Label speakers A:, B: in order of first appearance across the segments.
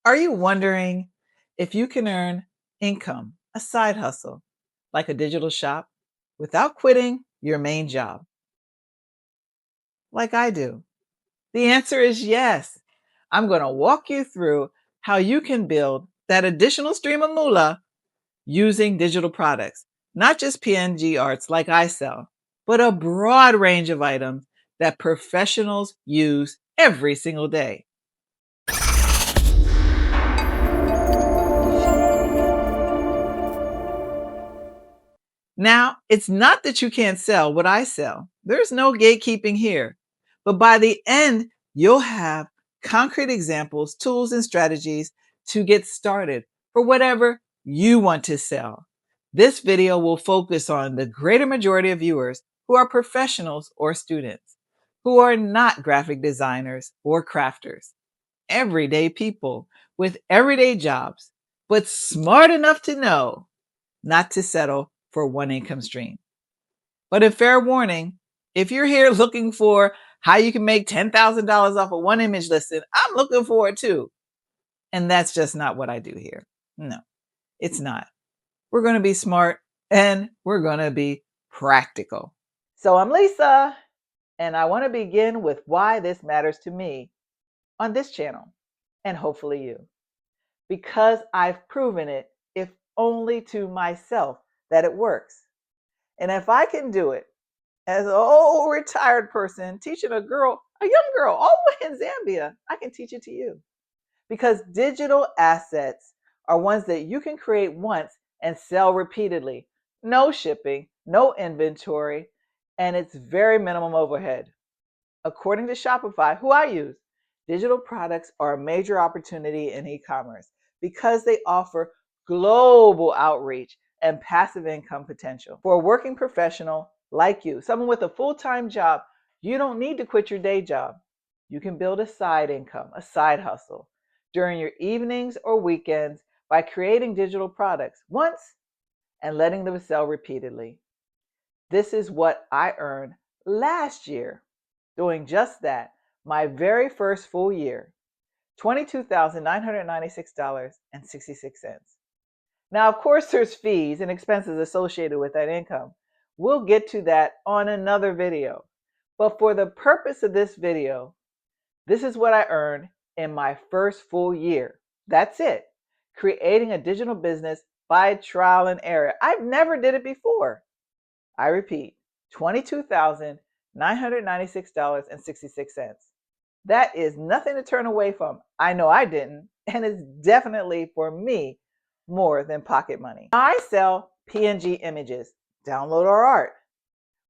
A: Are you wondering if you can earn income, a side hustle, like a digital shop, without quitting your main job, like I do? The answer is yes. I'm going to walk you through how you can build that additional stream of moolah using digital products, not just PNG arts like I sell, but a broad range of items that professionals use every single day. Now, it's not that you can't sell what I sell. There's no gatekeeping here. But by the end, you'll have concrete examples, tools, and strategies to get started for whatever you want to sell. This video will focus on the greater majority of viewers who are professionals or students, who are not graphic designers or crafters, everyday people with everyday jobs, but smart enough to know not to settle for one income stream. But in fair warning, if you're here looking for how you can make $10,000 off of one image listing, I'm looking for it too. And that's just not what I do here. No, it's not. We're going to be smart and we're going to be practical. So I'm Lisa, and I want to begin with why this matters to me on this channel, and hopefully you. Because I've proven it, if only to myself, that it works. And if I can do it as an old retired person teaching a young girl, all the way in Zambia, I can teach it to you. Because digital assets are ones that you can create once and sell repeatedly. No shipping, no inventory, and it's very minimum overhead. According to Shopify, who I use, digital products are a major opportunity in e-commerce because they offer global outreach and passive income potential. For a working professional like you, someone with a full-time job, you don't need to quit your day job. You can build a side income, a side hustle, during your evenings or weekends by creating digital products once and letting them sell repeatedly. This is what I earned last year doing just that, my very first full year, $22,996.66. Now, of course, there's fees and expenses associated with that income. We'll get to that on another video. But for the purpose of this video, this is what I earned in my first full year. That's it. Creating a digital business by trial and error. I've never did it before. I repeat, $22,996.66. That is nothing to turn away from. I know I didn't, and it's definitely for me more than pocket money. I sell PNG images, download our art,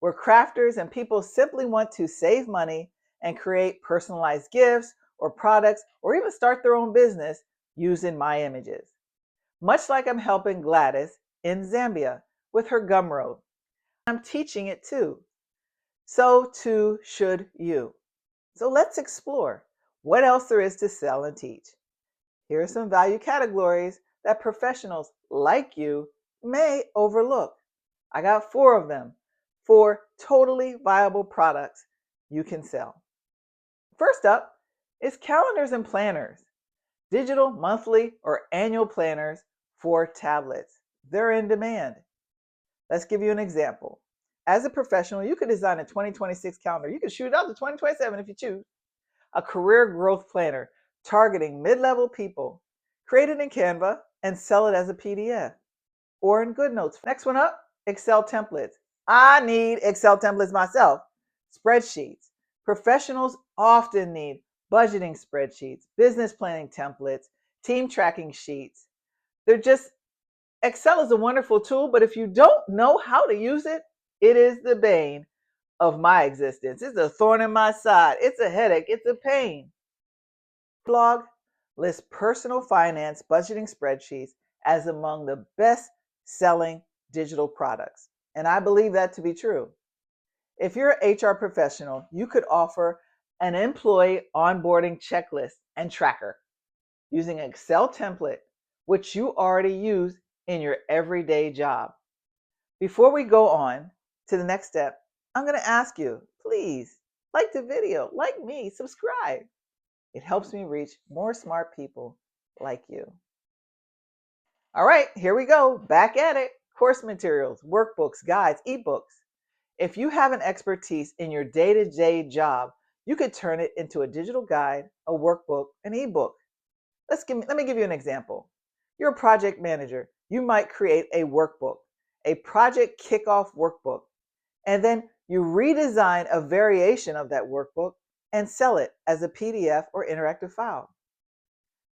A: where crafters and people simply want to save money and create personalized gifts or products or even start their own business using my images. Much like I'm helping Gladys in Zambia with her Gumroad. I'm teaching it too. So too should you. So let's explore what else there is to sell and teach. Here are some value categories that professionals like you may overlook. I got 4 of them, 4 totally viable products you can sell. First up is calendars and planners. Digital, monthly, or annual planners for tablets. They're in demand. Let's give you an example. As a professional, you could design a 2026 calendar. You could shoot it out to 2027 if you choose. A career growth planner targeting mid-level people. Create it in Canva and sell it as a PDF or in GoodNotes. Next one up, Excel templates. I need Excel templates myself. Spreadsheets. Professionals often need budgeting spreadsheets, business planning templates, team tracking sheets. Excel is a wonderful tool, but if you don't know how to use it, it is the bane of my existence. It's a thorn in my side. It's a headache. It's a pain. Blog lists personal finance budgeting spreadsheets as among the best selling digital products. And I believe that to be true. If you're an HR professional, you could offer an employee onboarding checklist and tracker using an Excel template, which you already use in your everyday job. Before we go on to the next step, I'm going to ask you, please like the video, like me, subscribe. It helps me reach more smart people like you. All right, here we go. Back at it. Course materials, workbooks, guides, ebooks. If you have an expertise in your day-to-day job, you could turn it into a digital guide, a workbook, an ebook. Let me give you an example. You're a project manager. You might create a workbook, a project kickoff workbook, and then you redesign a variation of that workbook and sell it as a PDF or interactive file.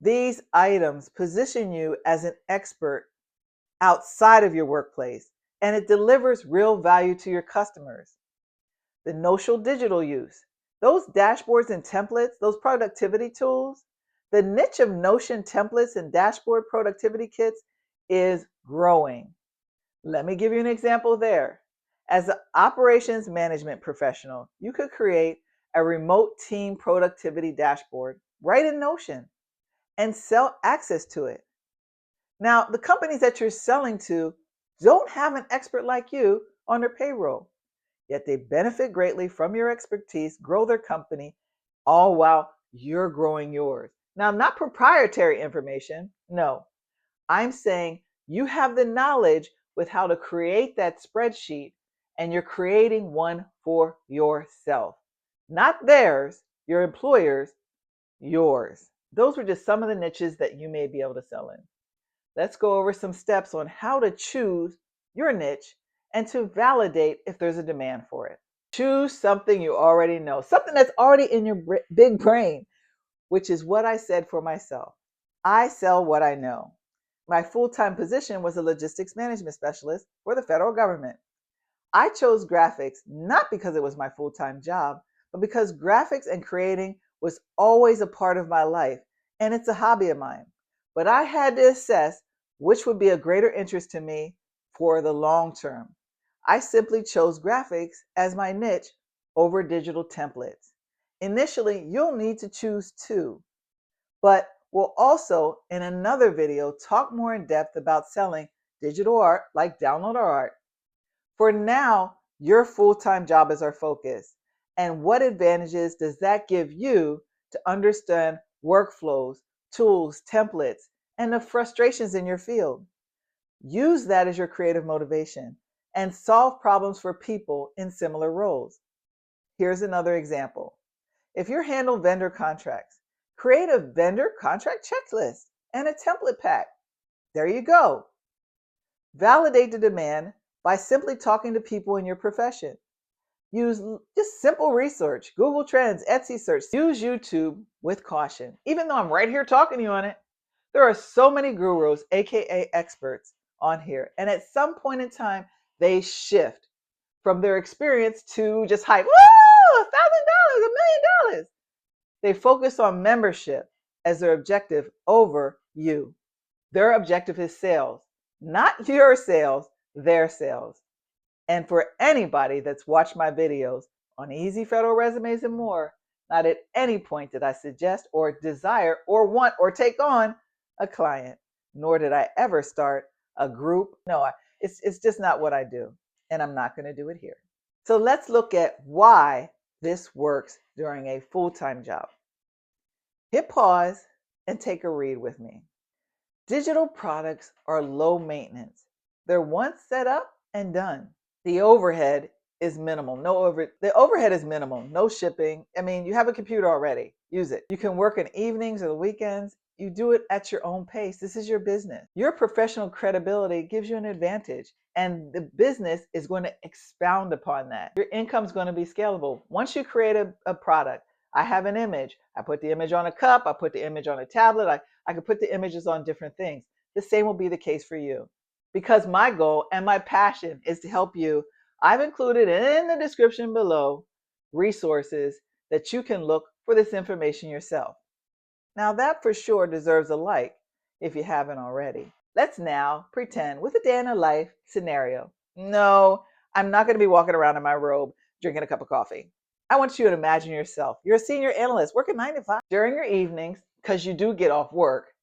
A: These items position you as an expert outside of your workplace, and it delivers real value to your customers. The Notional digital use, those dashboards and templates, those productivity tools, the niche of Notion templates and dashboard productivity kits is growing. Let me give you an example there. As an operations management professional, you could create a remote team productivity dashboard right in Notion and sell access to it. Now, the companies that you're selling to don't have an expert like you on their payroll, yet they benefit greatly from your expertise, grow their company, all while you're growing yours. Now, not proprietary information. No, I'm saying you have the knowledge with how to create that spreadsheet, and you're creating one for yourself. Not theirs, your employers, yours. Those were just some of the niches that you may be able to sell in. Let's go over some steps on how to choose your niche and to validate if there's a demand for it. Choose something you already know, something that's already in your big brain, which is what I said for myself. I sell what I know. My full-time position was a logistics management specialist for the federal government. I chose graphics not because it was my full-time job, but because graphics and creating was always a part of my life, and it's a hobby of mine. But I had to assess which would be a greater interest to me for the long term. I simply chose graphics as my niche over digital templates. Initially, you'll need to choose two, but we'll also, in another video, talk more in depth about selling digital art like download art. For now, your full-time job is our focus. And what advantages does that give you to understand workflows, tools, templates, and the frustrations in your field? Use that as your creative motivation and solve problems for people in similar roles. Here's another example. If you handle vendor contracts, create a vendor contract checklist and a template pack. There you go. Validate the demand by simply talking to people in your profession. Use just simple research, Google Trends, Etsy search. Use YouTube with caution. Even though I'm right here talking to you on it, there are so many gurus, aka experts, on here. And at some point in time, they shift from their experience to just hype. Woo! $1,000, $1,000,000. They focus on membership as their objective over you. Their objective is sales, not your sales, their sales. And for anybody that's watched my videos on Easy Federal Resumes and more, not at any point did I suggest or desire or want or take on a client, nor did I ever start a group. No, it's just not what I do, and I'm not going to do it here. So let's look at why this works during a full-time job. Hit pause and take a read with me. Digital products are low maintenance. They're once set up and done. The overhead is minimal. The overhead is minimal. No shipping. I mean, you have a computer already. Use it. You can work in evenings or the weekends. You do it at your own pace. This is your business. Your professional credibility gives you an advantage, and the business is going to expound upon that. Your income is going to be scalable. Once you create a product, I have an image. I put the image on a cup. I put the image on a tablet. I could put the images on different things. The same will be the case for you. Because my goal and my passion is to help you, I've included in the description below resources that you can look for this information yourself. Now that for sure deserves a like if you haven't already. Let's now pretend with a day in a life scenario. No, I'm not going to be walking around in my robe drinking a cup of coffee. I want you to imagine yourself. You're a senior analyst working 9 to 5. During your evenings, because you do get off work,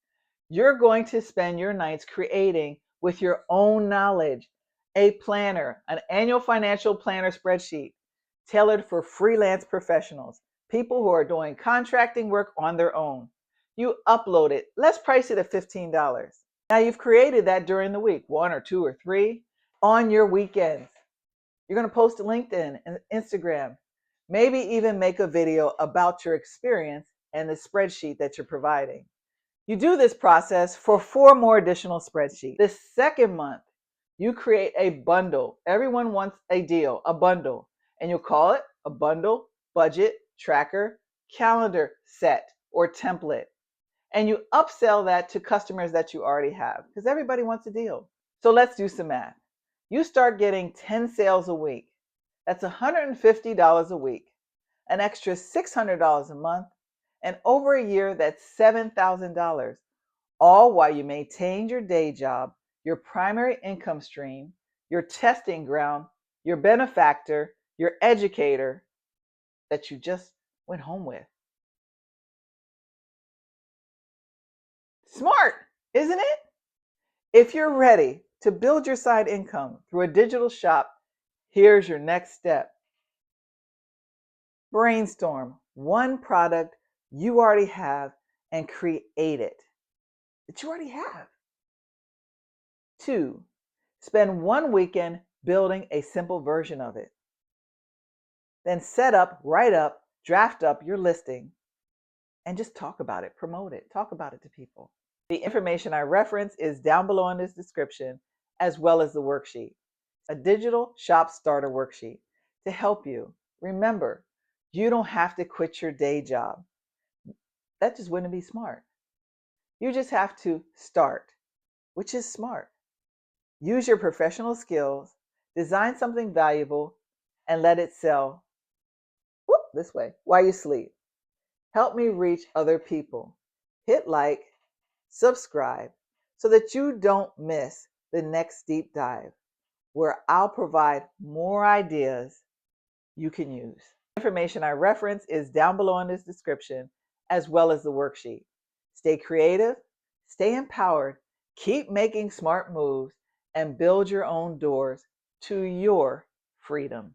A: you're going to spend your nights creating with your own knowledge a planner, an annual financial planner spreadsheet tailored for freelance professionals, people who are doing contracting work on their own. You upload it. Let's price it at $15. Now you've created that during the week, 1 or 2 or 3 on your weekends. You're going to post to LinkedIn and Instagram, maybe even make a video about your experience and the spreadsheet that you're providing. You do this process for 4 more additional spreadsheets. The second month, you create a bundle. Everyone wants a deal, a bundle, and you'll call it a bundle, budget, tracker, calendar set, or template. And you upsell that to customers that you already have because everybody wants a deal. So let's do some math. You start getting 10 sales a week. That's $150 a week, an extra $600 a month, and over a year, that's $7,000, all while you maintain your day job, your primary income stream, your testing ground, your benefactor, your educator that you just went home with. Smart, isn't it? If you're ready to build your side income through a digital shop, here's your next step. Brainstorm one product you already have and create it that you already have. 2, spend one weekend building a simple version of it. Then set up, write up, draft up your listing and just talk about it, promote it, talk about it to people. The information I reference is down below in this description, as well as the worksheet, a digital shop starter worksheet to help you. Remember, you don't have to quit your day job. That just wouldn't be smart. You just have to start, which is smart. Use your professional skills, design something valuable, and let it sell this way while you sleep. Help me reach other people. Hit like, subscribe, so that you don't miss the next deep dive, where I'll provide more ideas you can use. Information I reference is down below in this description, as well as the worksheet. Stay creative, stay empowered, keep making smart moves, and build your own doors to your freedom.